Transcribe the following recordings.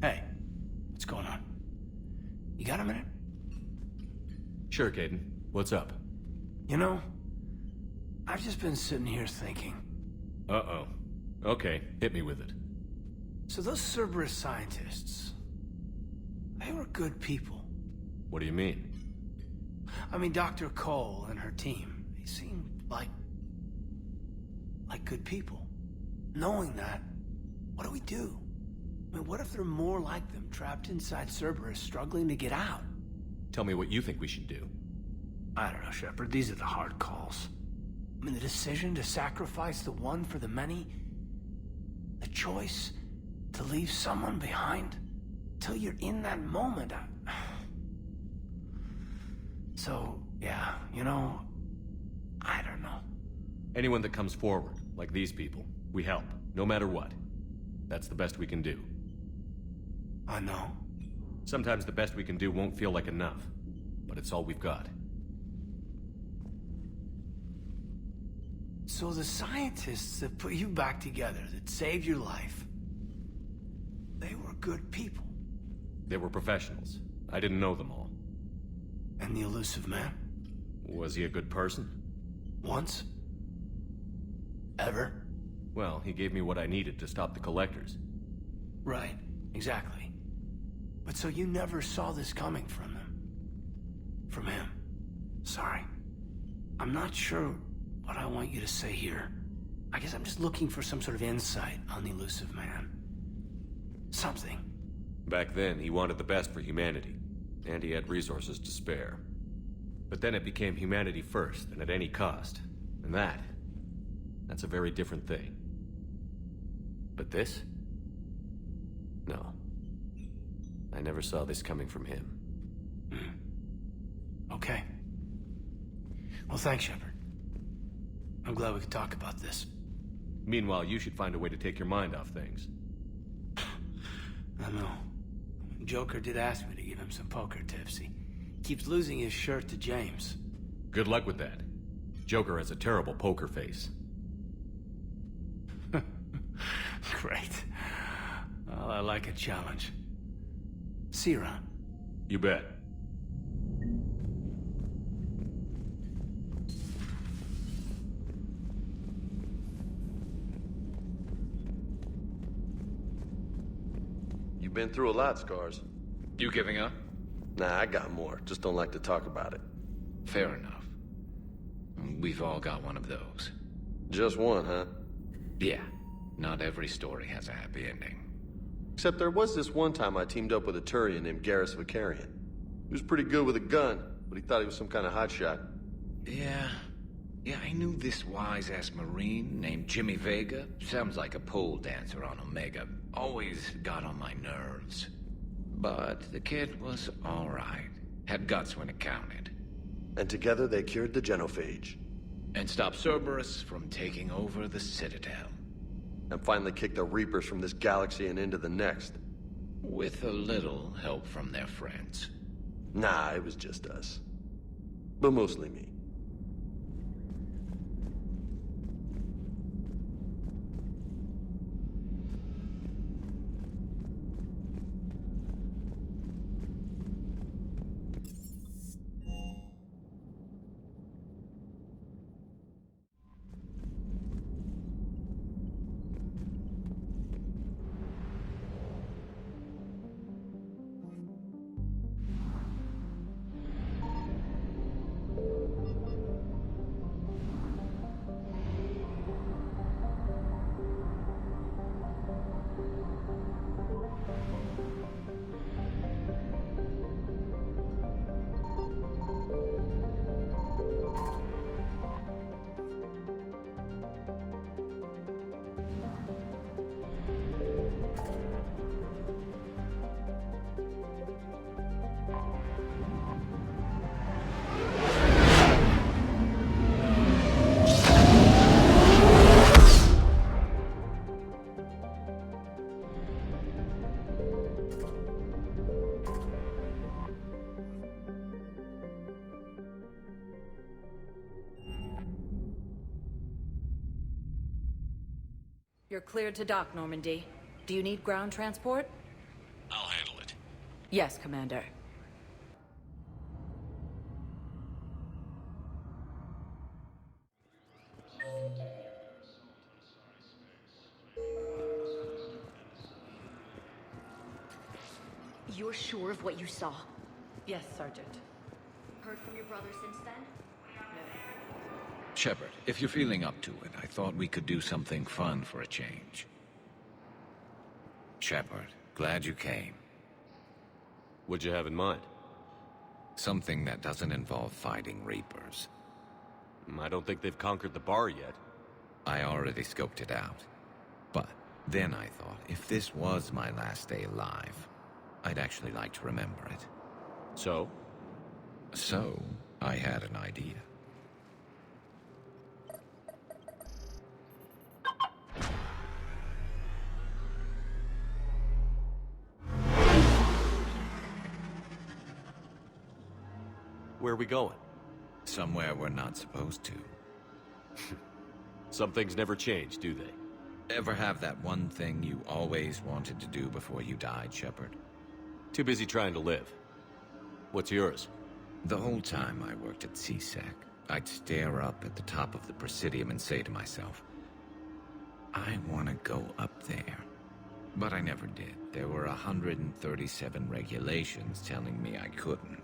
Hey, what's going on? You got a minute? Sure, Caden. What's up? You know, I've just been sitting here thinking. Uh-oh. Okay, hit me with it. So those Cerberus scientists, they were good people. What do you mean? I mean, Dr. Cole and her team, they seemed like good people. Knowing that, what do we do? I mean, what if there are more like them, trapped inside Cerberus, struggling to get out? Tell me what you think we should do. I don't know, Shepard. These are the hard calls. I mean, the decision to sacrifice the one for the many, the choice to leave someone behind, till you're in that moment. So, yeah, you know, I don't know. Anyone that comes forward, like these people, we help, no matter what. That's the best we can do. I know. Sometimes the best we can do won't feel like enough, but it's all we've got. So the scientists that put you back together, that saved your life, they were good people. They were professionals. I didn't know them all. And the elusive man? Was he a good person? Once? Ever? Well, he gave me what I needed to stop the collectors. Right, exactly. But so you never saw this coming from them? From him? Sorry. I'm not sure what I want you to say here. I guess I'm just looking for some sort of insight on the elusive man. Something. Back then, he wanted the best for humanity, and he had resources to spare. But then it became humanity first, and at any cost. And that's a very different thing. But this? No. I never saw this coming from him. Okay. Well, thanks, Shepard. I'm glad we could talk about this. Meanwhile, you should find a way to take your mind off things. I know. Joker did ask me to give him some poker tips. He keeps losing his shirt to James. Good luck with that. Joker has a terrible poker face. Great. Well, I like a challenge. See you around. You bet. You've been through a lot, Scars. You giving up? Nah, I got more. Just don't like to talk about it. Fair enough. We've all got one of those. Just one, huh? Yeah. Not every story has a happy ending. Except there was this one time I teamed up with a Turian named Garrus Vicarian. He was pretty good with a gun, but he thought he was some kind of hotshot. Yeah, I knew this wise-ass Marine named Jimmy Vega. Sounds like a pole dancer on Omega. Always got on my nerves. But the kid was alright. Had guts when it counted. And together they cured the genophage. And stopped Cerberus from taking over the Citadel. And finally kicked the Reapers from this galaxy and into the next. With a little help from their friends. Nah, it was just us. But mostly me. You're cleared to dock, Normandy. Do you need ground transport? I'll handle it. Yes, Commander. You're sure of what you saw? Yes, Sergeant. Heard from your brother since then? Shepard, if you're feeling up to it, I thought we could do something fun for a change. Shepard, glad you came. What'd you have in mind? Something that doesn't involve fighting Reapers. I don't think they've conquered the bar yet. I already scoped it out. But then I thought, if this was my last day alive, I'd actually like to remember it. So? So, I had an idea. Where are we going? Somewhere we're not supposed to. Some things never change, do they? Ever have that one thing you always wanted to do before you died, Shepard? Too busy trying to live. What's yours? The whole time I worked at CSEC, I'd stare up at the top of the Presidium and say to myself, I want to go up there. But I never did. There were 137 regulations telling me I couldn't.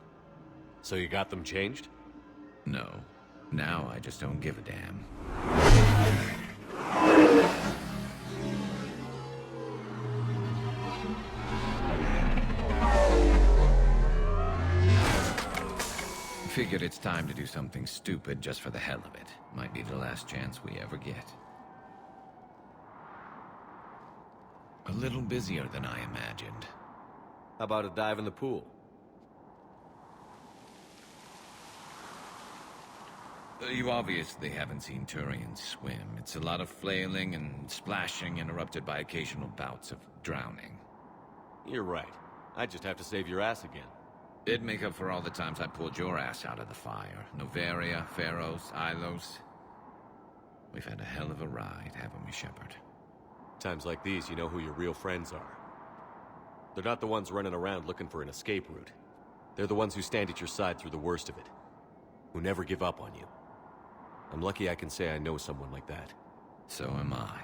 So you got them changed? No. Now I just don't give a damn. Figured it's time to do something stupid just for the hell of it. Might be the last chance we ever get. A little busier than I imagined. How about a dive in the pool? You obviously haven't seen Turians swim. It's a lot of flailing and splashing, interrupted by occasional bouts of drowning. You're right. I just have to save your ass again. It'd make up for all the times I pulled your ass out of the fire. Noveria, Pharos, Ilos. We've had a hell of a ride, haven't we, Shepard? Times like these, you know who your real friends are. They're not the ones running around looking for an escape route. They're the ones who stand at your side through the worst of it. Who never give up on you. I'm lucky I can say I know someone like that. So am I.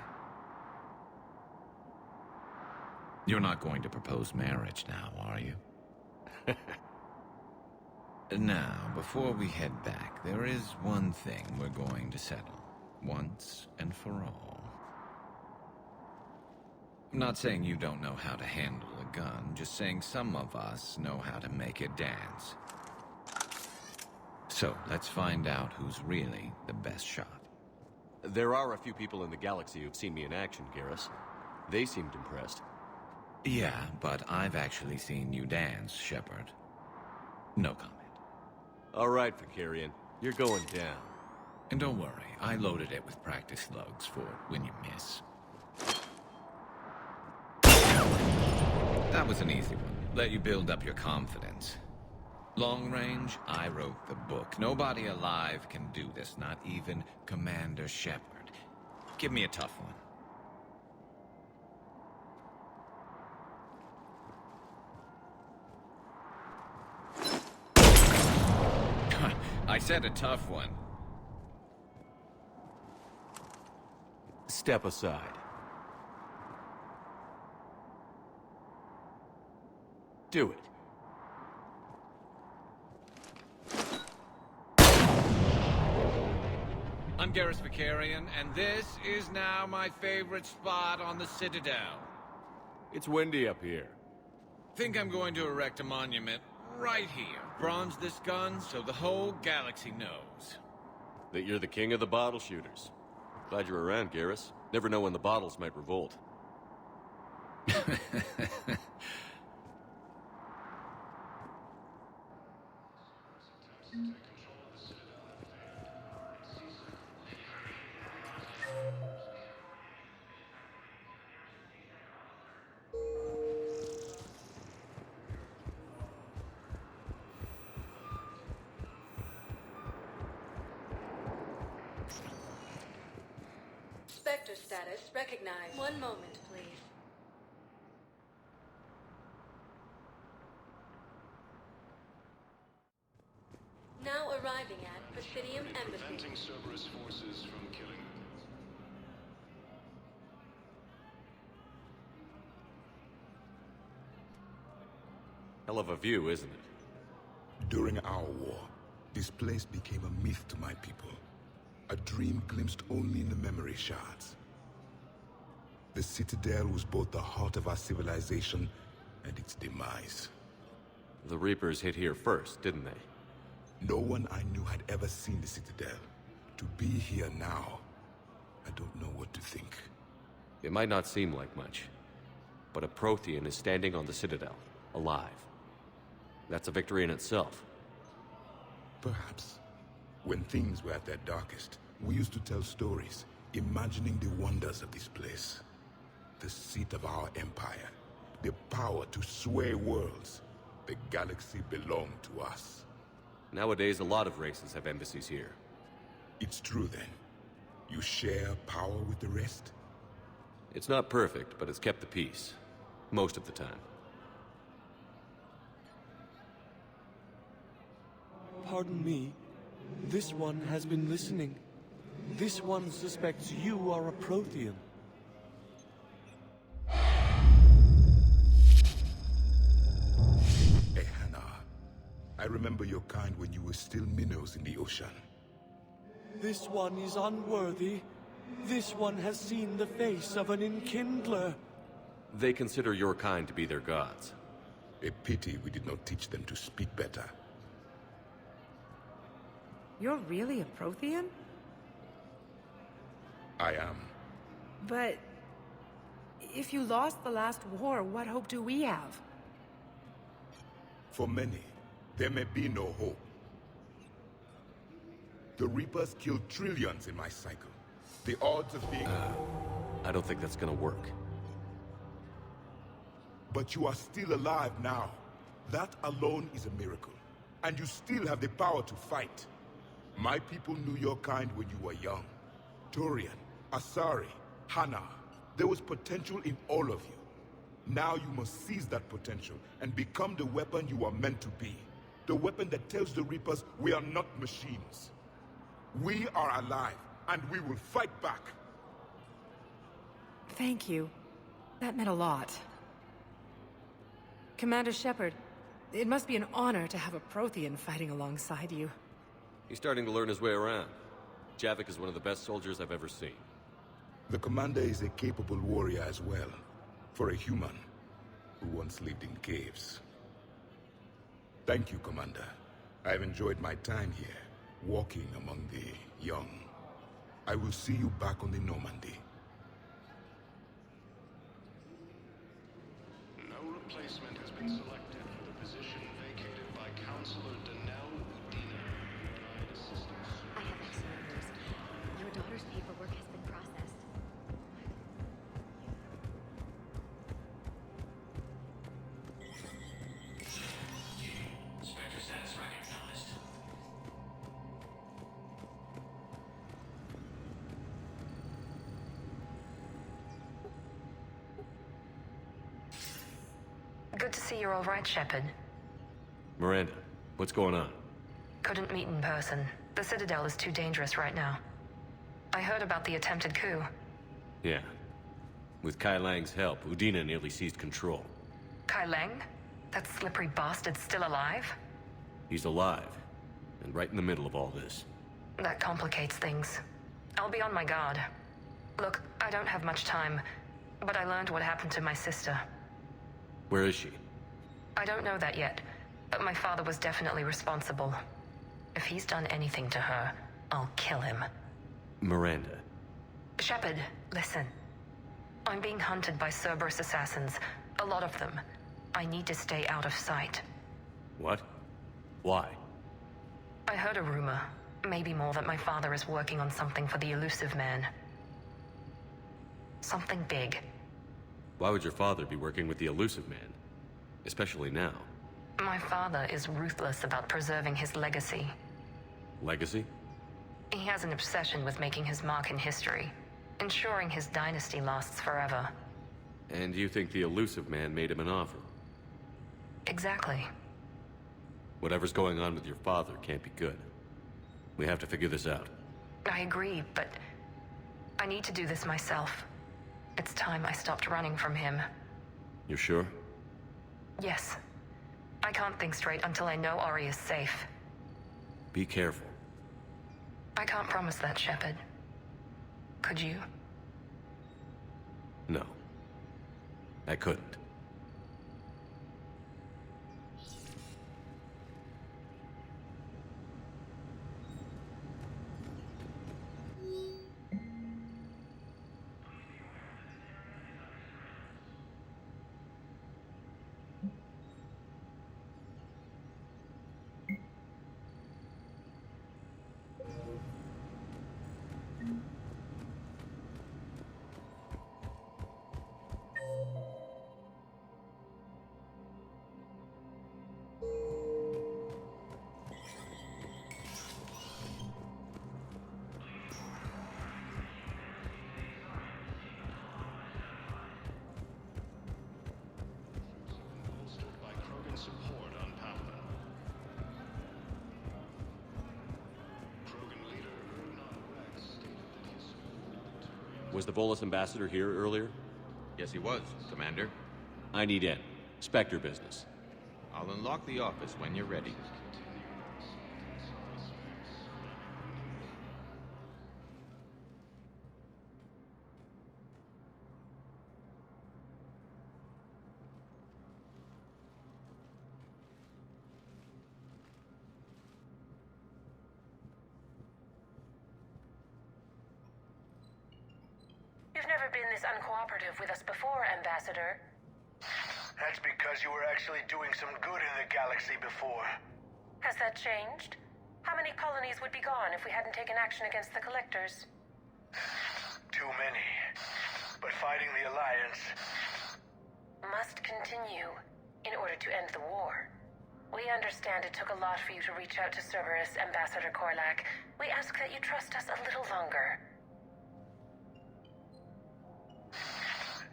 You're not going to propose marriage now, are you? Now, before we head back, there is one thing we're going to settle. Once and for all. I'm not saying you don't know how to handle a gun, just saying some of us know how to make it dance. So, let's find out who's really the best shot. There are a few people in the galaxy who've seen me in action, Garrus. They seemed impressed. Yeah, but I've actually seen you dance, Shepard. No comment. All right, Vicarian. You're going down. And don't worry, I loaded it with practice slugs for when you miss. That was an easy one. Let you build up your confidence. Long range, I wrote the book. Nobody alive can do this, not even Commander Shepard. Give me a tough one. I said a tough one. Step aside. Do it. I'm Garrus Vicarian, and this is now my favorite spot on the Citadel. It's windy up here. Think I'm going to erect a monument right here. Bronze this gun so the whole galaxy knows. That you're the king of the bottle shooters. Glad you're around, Garrus. Never know when the bottles might revolt. Spectre status recognized. One moment, please. Now arriving at Presidium Embassy. Preventing Cerberus forces from killing them. Hell of a view, isn't it? During our war, this place became a myth to my people. A dream glimpsed only in the memory shards. The citadel was both the heart of our civilization and its demise. The Reapers hit here first, didn't they? No one I knew had ever seen the citadel. To be here now, I don't know what to think. It might not seem like much, but a Prothean is standing on the citadel, alive. That's a victory in itself. Perhaps. When things were at their darkest, we used to tell stories, imagining the wonders of this place. The seat of our empire, the power to sway worlds. The galaxy belonged to us. Nowadays, a lot of races have embassies here. It's true then. You share power with the rest? It's not perfect, but it's kept the peace. Most of the time. Pardon me. This one has been listening. This one suspects you are a Prothean. Hannah, I remember your kind when you were still minnows in the ocean. This one is unworthy. This one has seen the face of an enkindler. They consider your kind to be their gods. A pity we did not teach them to speak better. You're really a Prothean? I am. But if you lost the last war, what hope do we have? For many, there may be no hope. The Reapers killed trillions in my cycle. The odds of being... I don't think that's gonna work. But you are still alive now. That alone is a miracle. And you still have the power to fight. My people knew your kind when you were young. Turian, Asari, Hana. There was potential in all of you. Now you must seize that potential and become the weapon you are meant to be. The weapon that tells the Reapers we are not machines. We are alive, and we will fight back. Thank you. That meant a lot. Commander Shepard, it must be an honor to have a Prothean fighting alongside you. He's starting to learn his way around. Javik is one of the best soldiers I've ever seen. The commander is a capable warrior as well. For a human who once lived in caves. Thank you, Commander. I've enjoyed my time here, walking among the young. I will see you back on the Normandy. No replacement has been selected for the position vacated by Counselor Danelle Udina. I have excellent news. Your daughter's paperwork has been processed. Spectre status recognized. Good to see you're all right, Shepard. Miranda, what's going on? Couldn't meet in person. The Citadel is too dangerous right now. I heard about the attempted coup. Yeah. With Kai Lang's help, Udina nearly seized control. Kai Lang? That slippery bastard's still alive? He's alive, and right in the middle of all this. That complicates things. I'll be on my guard. Look, I don't have much time, but I learned what happened to my sister. Where is she? I don't know that yet, but my father was definitely responsible. If he's done anything to her, I'll kill him. Miranda. Shepard, listen. I'm being hunted by Cerberus assassins. A lot of them. I need to stay out of sight. What? Why? I heard a rumor, maybe more, that my father is working on something for the elusive man. Something big. Why would your father be working with the elusive man? Especially now. My father is ruthless about preserving his legacy. Legacy? He has an obsession with making his mark in history. ensuring his dynasty lasts forever. And you think the elusive man made him an offer? Exactly. Whatever's going on with your father can't be good. We have to figure this out. I agree, but I need to do this myself. It's time I stopped running from him. You're sure? Yes. I can't think straight until I know Ori is safe. Be careful. I can't promise that, Shepard. Could you? No. I couldn't. Support on Pavlin. Krogan leader Rex stated that his support Was the Volus ambassador here earlier? Yes, he was, Commander. I need in. Spectre business. I'll unlock the office when you're ready. You've never been this uncooperative with us before, Ambassador. That's because you were actually doing some good in the galaxy before. Has that changed? How many colonies would be gone if we hadn't taken action against the Collectors? Too many. But fighting the Alliance must continue in order to end the war. We understand it took a lot for you to reach out to Cerberus, Ambassador Korlak. We ask that you trust us a little longer.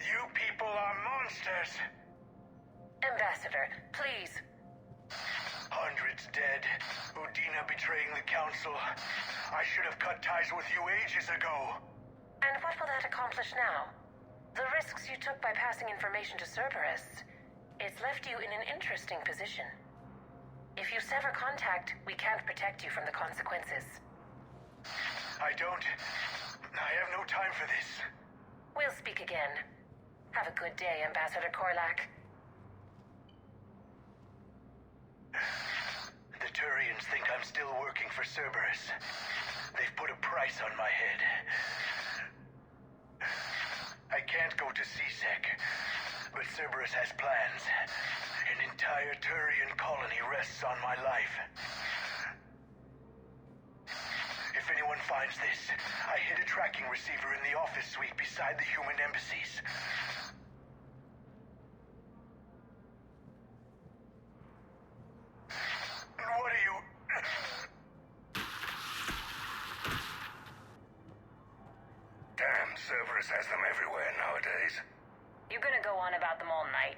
You people are monsters! Ambassador, please. Hundreds dead. Udina betraying the Council. I should have cut ties with you ages ago. And what will that accomplish now? The risks you took by passing information to Cerberus. It's left you in an interesting position. If you sever contact, we can't protect you from the consequences. I have no time for this. We'll speak again. Have a good day, Ambassador Korlak. The Turians think I'm still working for Cerberus. They've put a price on my head. I can't go to CSEC, but Cerberus has plans. An entire Turian colony rests on my life. If anyone finds this, I hid a tracking receiver in the office suite beside the human embassies. What are you... Damn, Cerberus has them everywhere nowadays. You gonna go on about them all night?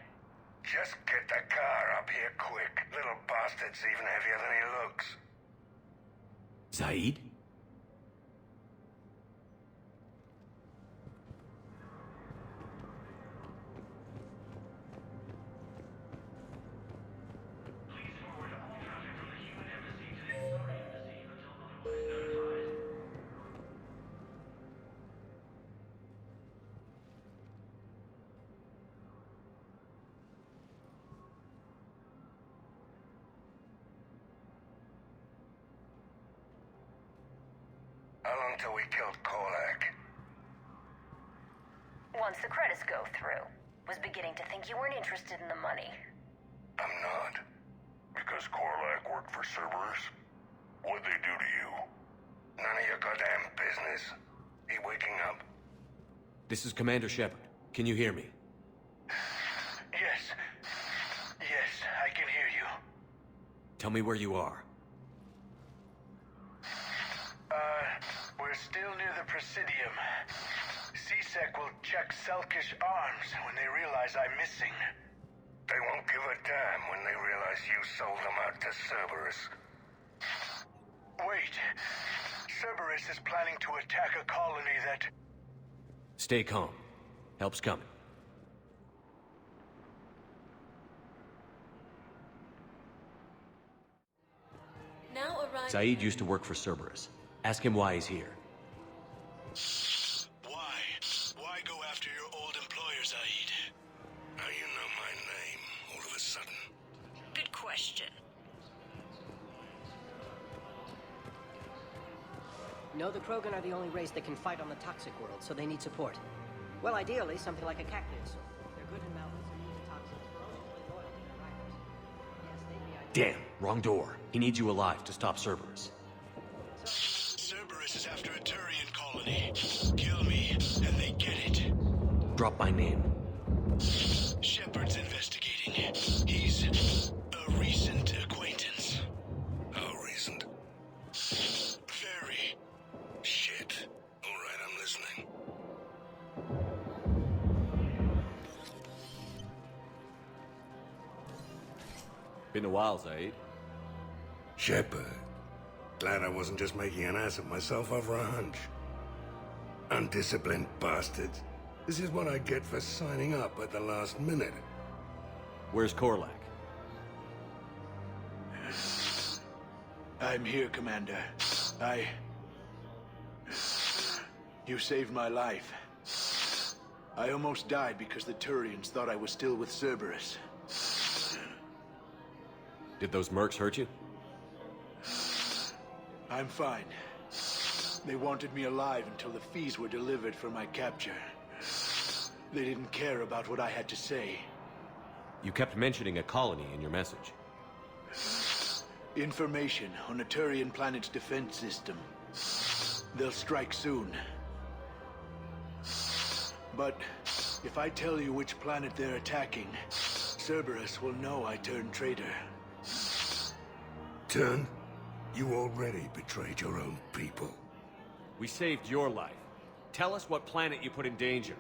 Just get the car up here quick. Little bastard's even heavier than he looks. Zaid? How long till we killed Korlak? Once the credits go through. Was beginning to think you weren't interested in the money. I'm not. Because Korlak worked for Cerberus? What'd they do to you? None of your goddamn business. He waking up? This is Commander Shepard. Can you hear me? Yes. Yes, I can hear you. Tell me where you are. We're still near the Presidium. C-Sec will check Selkish arms when they realize I'm missing. They won't give a damn when they realize you sold them out to Cerberus. Wait. Cerberus is planning to attack a colony that... Stay calm. Help's coming. Now arriving. Saeed used to work for Cerberus. Ask him why he's here. Why? Why go after your old employer, Saeed? How you know my name all of a sudden? Good question. No, the Krogan are the only race that can fight on the toxic world, so they need support. Well, ideally, something like a cactus. They're good in mountains and use the toxins for ultimately loyal to their riders. Yes, they'd be ideal. Damn, wrong door. He needs you alive to stop Cerberus. Cerberus is after a Turian colony. Kill me, and they get it. Drop my name. Shepard's investigating. He's a recent acquaintance. How recent? Very. Shit. All right, I'm listening. Been a while, Saeed. Shepard. Glad I wasn't just making an ass of myself over a hunch. Undisciplined bastards. This is what I get for signing up at the last minute. Where's Korlak? I'm here, Commander. You saved my life. I almost died because the Turians thought I was still with Cerberus. Did those mercs hurt you? I'm fine. They wanted me alive until the fees were delivered for my capture. They didn't care about what I had to say. You kept mentioning a colony in your message. Information on a Turian planet's defense system. They'll strike soon. But if I tell you which planet they're attacking, Cerberus will know I turned traitor. Turned? You already betrayed your own people. We saved your life. Tell us what planet you put in danger.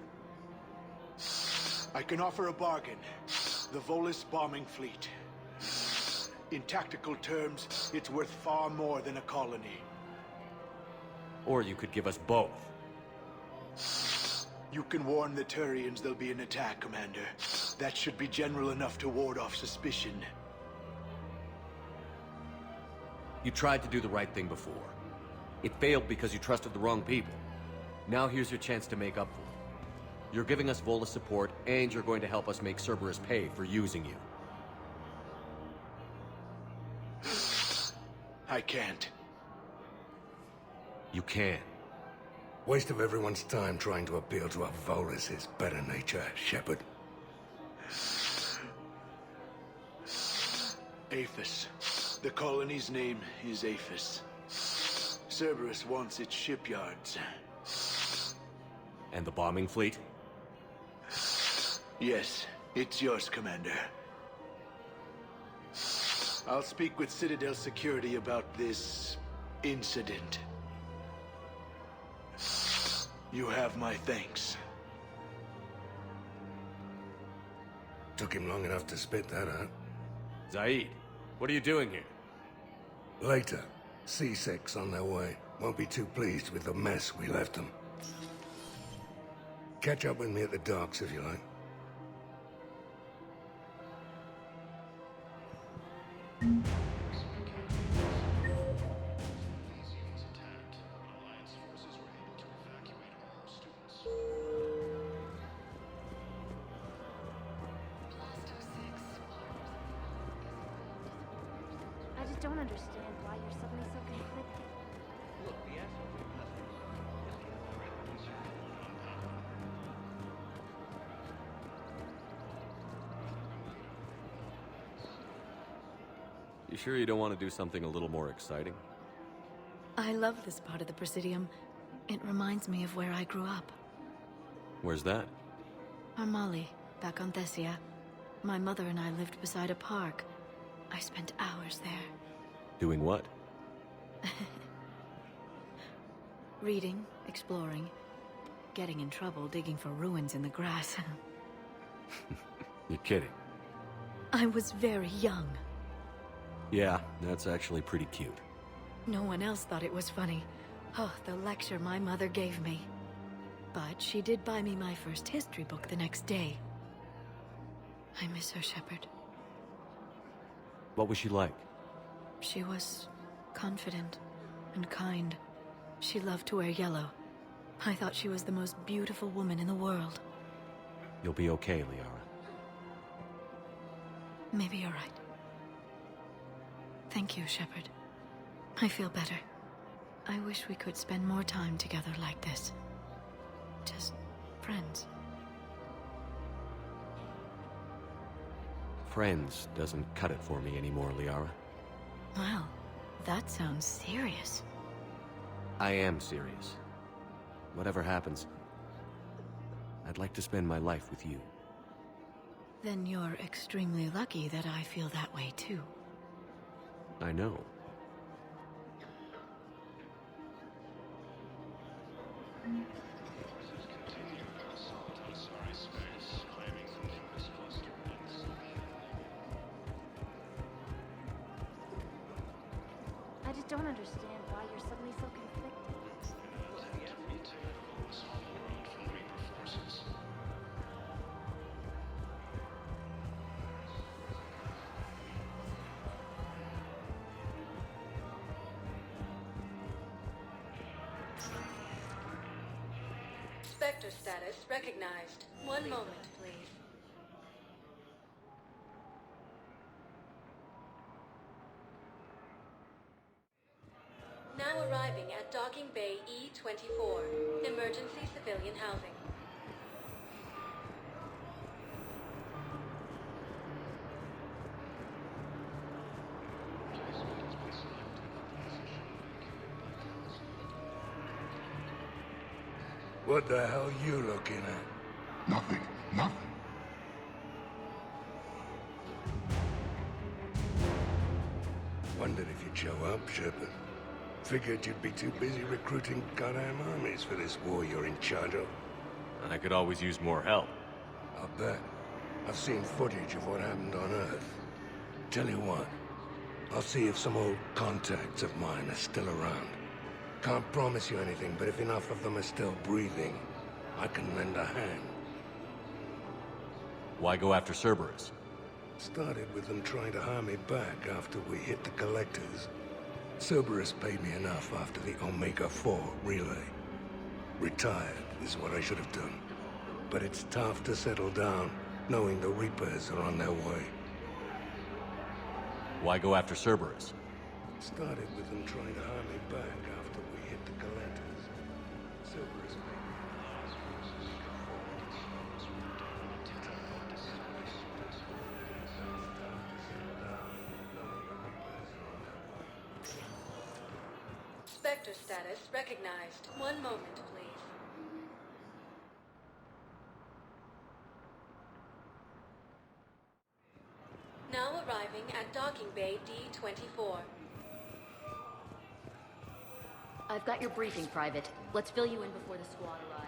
I can offer a bargain. The Volus bombing fleet. In tactical terms, it's worth far more than a colony. Or you could give us both. You can warn the Turians there'll be an attack, Commander. That should be general enough to ward off suspicion. You tried to do the right thing before. It failed because you trusted the wrong people. Now here's your chance to make up for it. You're giving us Volus support, and you're going to help us make Cerberus pay for using you. I can't. You can. Waste of everyone's time trying to appeal to a Volus' better nature, Shepard. Aphis. The colony's name is Aphis. Cerberus wants its shipyards. And the bombing fleet? Yes, it's yours, Commander. I'll speak with Citadel security about this incident. You have my thanks. Took him long enough to spit that out. Zaid, what are you doing here? Later. C-Sec's on their way. Won't be too pleased with the mess we left them. Catch up with me at the docks if you like. I just don't understand why you're suddenly so conflicted. You sure you don't want to do something a little more exciting? I love this part of the Presidium. It reminds me of where I grew up. Where's that? Armali, back on Thessia. My mother and I lived beside a park. I spent hours there. Doing what? Reading, exploring, getting in trouble digging for ruins in the grass. You're kidding. I was very young. Yeah, that's actually pretty cute. No one else thought it was funny. Oh, the lecture my mother gave me. But she did buy me my first history book the next day. I miss her, Shepard. What was she like? She was confident and kind. She loved to wear yellow. I thought she was the most beautiful woman in the world. You'll be okay, Liara. Maybe you're right. Thank you, Shepard. I feel better. I wish we could spend more time together like this. Just friends. Friends doesn't cut it for me anymore, Liara. Well, that sounds serious. I am serious. Whatever happens, I'd like to spend my life with you. Then you're extremely lucky that I feel that way too. I know. I just don't understand why you're suddenly so conflicted. Spectre status recognized. One moment, please. Now arriving at Docking Bay E-24. Emergency civilian housing. What the hell you looking at? Nothing. Nothing. Wondered if you'd show up, Shepard. Figured you'd be too busy recruiting goddamn armies for this war you're in charge of. I could always use more help. I'll bet. I've seen footage of what happened on Earth. Tell you what, I'll see if some old contacts of mine are still around. Can't promise you anything, but if enough of them are still breathing, I can lend a hand. Why go after Cerberus? Started with them trying to hire me back after we hit the collectors. Cerberus paid me enough after the Omega-4 relay. Retired is what I should have done. But it's tough to settle down, knowing the Reapers are on their way. Why go after Cerberus? Started with them trying to hire me back after we hit the collectors. Cerberus paid me Spectre status recognized. One moment, please. Now arriving at Docking Bay D-24. I've got your briefing, Private. Let's fill you in before the squad arrives.